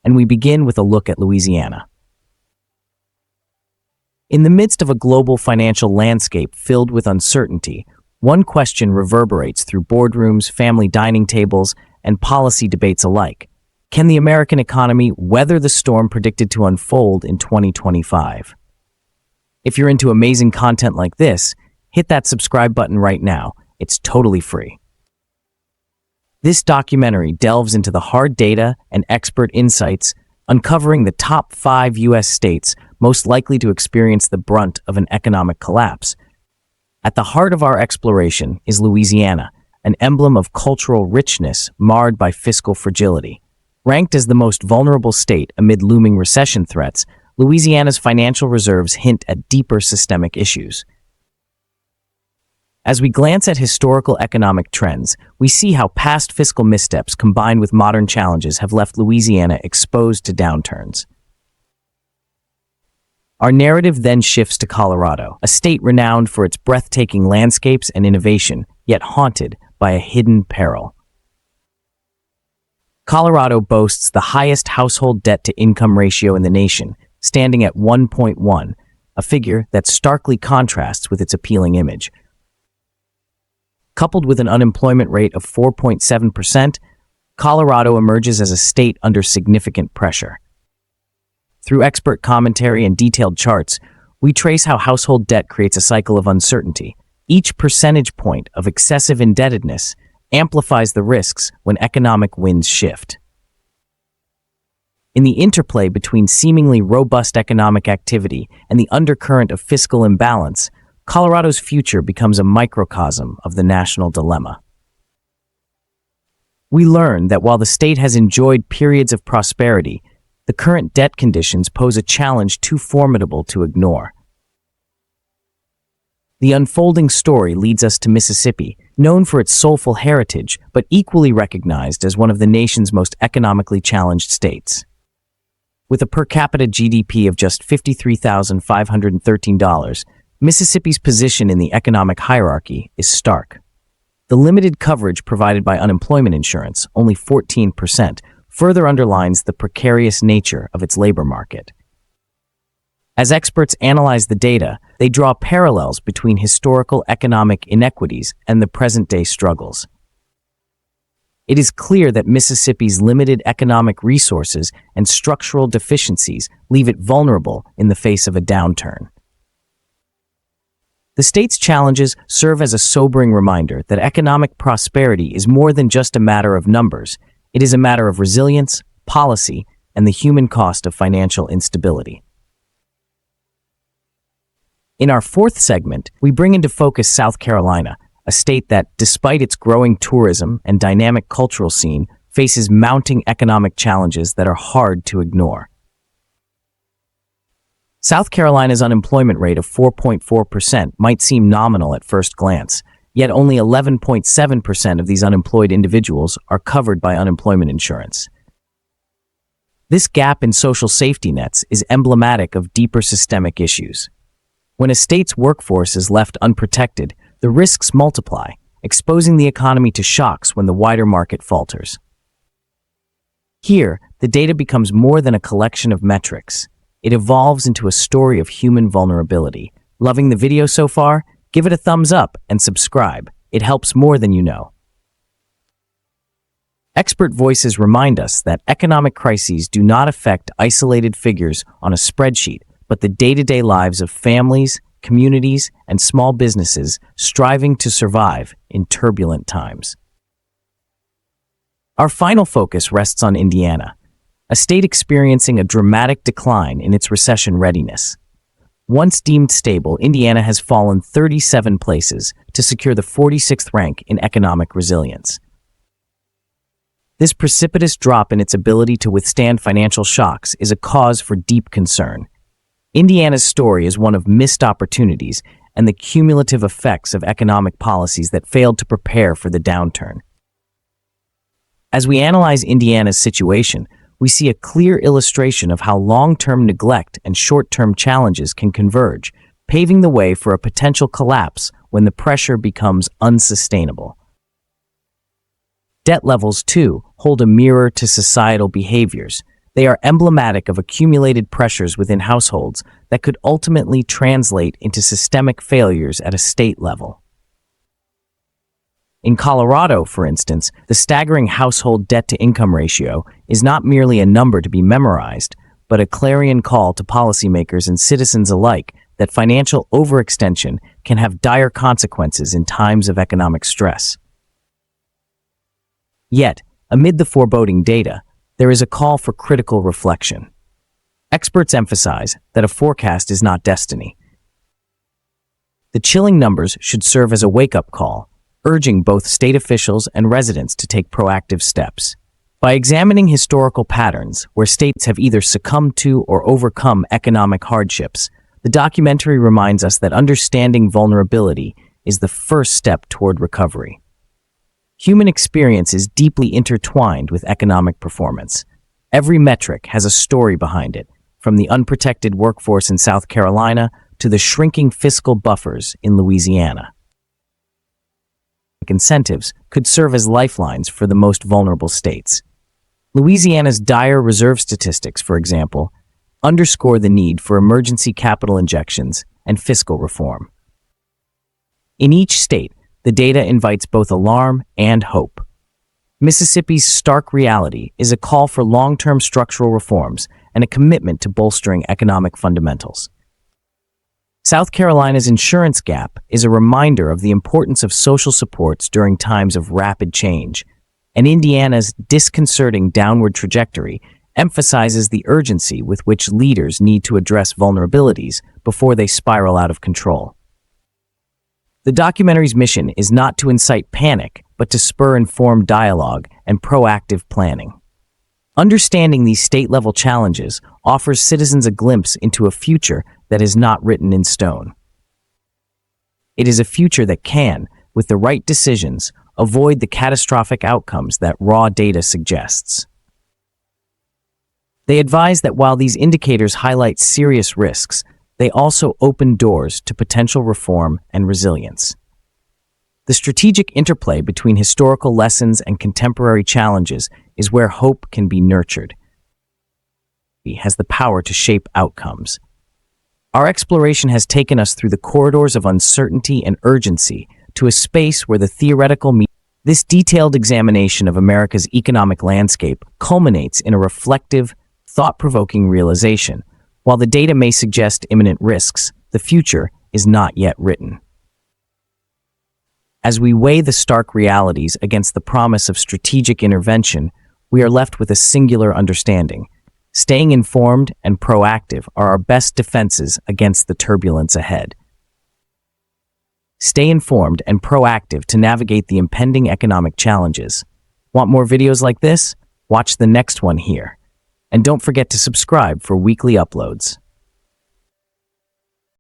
and we begin with a look at Louisiana. In the midst of a global financial landscape filled with uncertainty, one question reverberates through boardrooms, family dining tables, and policy debates alike. Can the American economy weather the storm predicted to unfold in 2025? If you're into amazing content like this, hit that subscribe button right now. It's totally free. This documentary delves into the hard data and expert insights, uncovering the top 5 U.S. states most likely to experience the brunt of an economic collapse. At the heart of our exploration is Louisiana, an emblem of cultural richness marred by fiscal fragility. Ranked as the most vulnerable state amid looming recession threats, Louisiana's financial reserves hint at deeper systemic issues. As we glance at historical economic trends, we see how past fiscal missteps combined with modern challenges have left Louisiana exposed to downturns. Our narrative then shifts to Colorado, a state renowned for its breathtaking landscapes and innovation, yet haunted by a hidden peril. Colorado boasts the highest household debt-to-income ratio in the nation, standing at 1.1, a figure that starkly contrasts with its appealing image. Coupled with an unemployment rate of 4.7%, Colorado emerges as a state under significant pressure. Through expert commentary and detailed charts, we trace how household debt creates a cycle of uncertainty. Each percentage point of excessive indebtedness amplifies the risks when economic winds shift. In the interplay between seemingly robust economic activity and the undercurrent of fiscal imbalance, Colorado's future becomes a microcosm of the national dilemma. We learn that while the state has enjoyed periods of prosperity, the current debt conditions pose a challenge too formidable to ignore. The unfolding story leads us to Mississippi, known for its soulful heritage, but equally recognized as one of the nation's most economically challenged states. With a per capita GDP of just $53,513, Mississippi's position in the economic hierarchy is stark. The limited coverage provided by unemployment insurance, only 14%, further underlines the precarious nature of its labor market. As experts analyze the data, they draw parallels between historical economic inequities and the present-day struggles. It is clear that Mississippi's limited economic resources and structural deficiencies leave it vulnerable in the face of a downturn. The state's challenges serve as a sobering reminder that economic prosperity is more than just a matter of numbers. It is a matter of resilience, policy, and the human cost of financial instability. In our fourth segment, we bring into focus South Carolina, a state that, despite its growing tourism and dynamic cultural scene, faces mounting economic challenges that are hard to ignore. South Carolina's unemployment rate of 4.4% might seem nominal at first glance, yet only 11.7% of these unemployed individuals are covered by unemployment insurance. This gap in social safety nets is emblematic of deeper systemic issues. When a state's workforce is left unprotected, the risks multiply, exposing the economy to shocks when the wider market falters. Here, the data becomes more than a collection of metrics. It evolves into a story of human vulnerability. Loving the video so far? Give it a thumbs up and subscribe. It helps more than you know. Expert voices remind us that economic crises do not affect isolated figures on a spreadsheet, but the day-to-day lives of families, communities, and small businesses striving to survive in turbulent times. Our final focus rests on Indiana, a state experiencing a dramatic decline in its recession readiness. Once deemed stable, Indiana has fallen 37 places to secure the 46th rank in economic resilience. This precipitous drop in its ability to withstand financial shocks is a cause for deep concern. Indiana's story is one of missed opportunities and the cumulative effects of economic policies that failed to prepare for the downturn. As we analyze Indiana's situation, we see a clear illustration of how long-term neglect and short-term challenges can converge, paving the way for a potential collapse when the pressure becomes unsustainable. Debt levels, too, hold a mirror to societal behaviors. They are emblematic of accumulated pressures within households that could ultimately translate into systemic failures at a state level. In Colorado, for instance, the staggering household debt-to-income ratio is not merely a number to be memorized, but a clarion call to policymakers and citizens alike that financial overextension can have dire consequences in times of economic stress. Yet, amid the foreboding data, there is a call for critical reflection. Experts emphasize that a forecast is not destiny. The chilling numbers should serve as a wake-up call, urging both state officials and residents to take proactive steps. By examining historical patterns where states have either succumbed to or overcome economic hardships, the documentary reminds us that understanding vulnerability is the first step toward recovery. Human experience is deeply intertwined with economic performance. Every metric has a story behind it, from the unprotected workforce in South Carolina to the shrinking fiscal buffers in Louisiana. Incentives could serve as lifelines for the most vulnerable states. Louisiana's dire reserve statistics, for example, underscore the need for emergency capital injections and fiscal reform. In each state, the data invites both alarm and hope. Mississippi's stark reality is a call for long-term structural reforms and a commitment to bolstering economic fundamentals. South Carolina's insurance gap is a reminder of the importance of social supports during times of rapid change, and Indiana's disconcerting downward trajectory emphasizes the urgency with which leaders need to address vulnerabilities before they spiral out of control. The documentary's mission is not to incite panic, but to spur informed dialogue and proactive planning. Understanding these state-level challenges offers citizens a glimpse into a future that is not written in stone. It is a future that can, with the right decisions, avoid the catastrophic outcomes that raw data suggests. They advise that while these indicators highlight serious risks, they also open doors to potential reform and resilience. The strategic interplay between historical lessons and contemporary challenges is where hope can be nurtured. It has the power to shape outcomes. Our exploration has taken us through the corridors of uncertainty and urgency to a space where the theoretical meets. This detailed examination of America's economic landscape culminates in a reflective, thought-provoking realization. While the data may suggest imminent risks, the future is not yet written. As we weigh the stark realities against the promise of strategic intervention, we are left with a singular understanding. Staying informed and proactive are our best defenses against the turbulence ahead. Stay informed and proactive to navigate the impending economic challenges. Want more videos like this? Watch the next one here. And don't forget to subscribe for weekly uploads.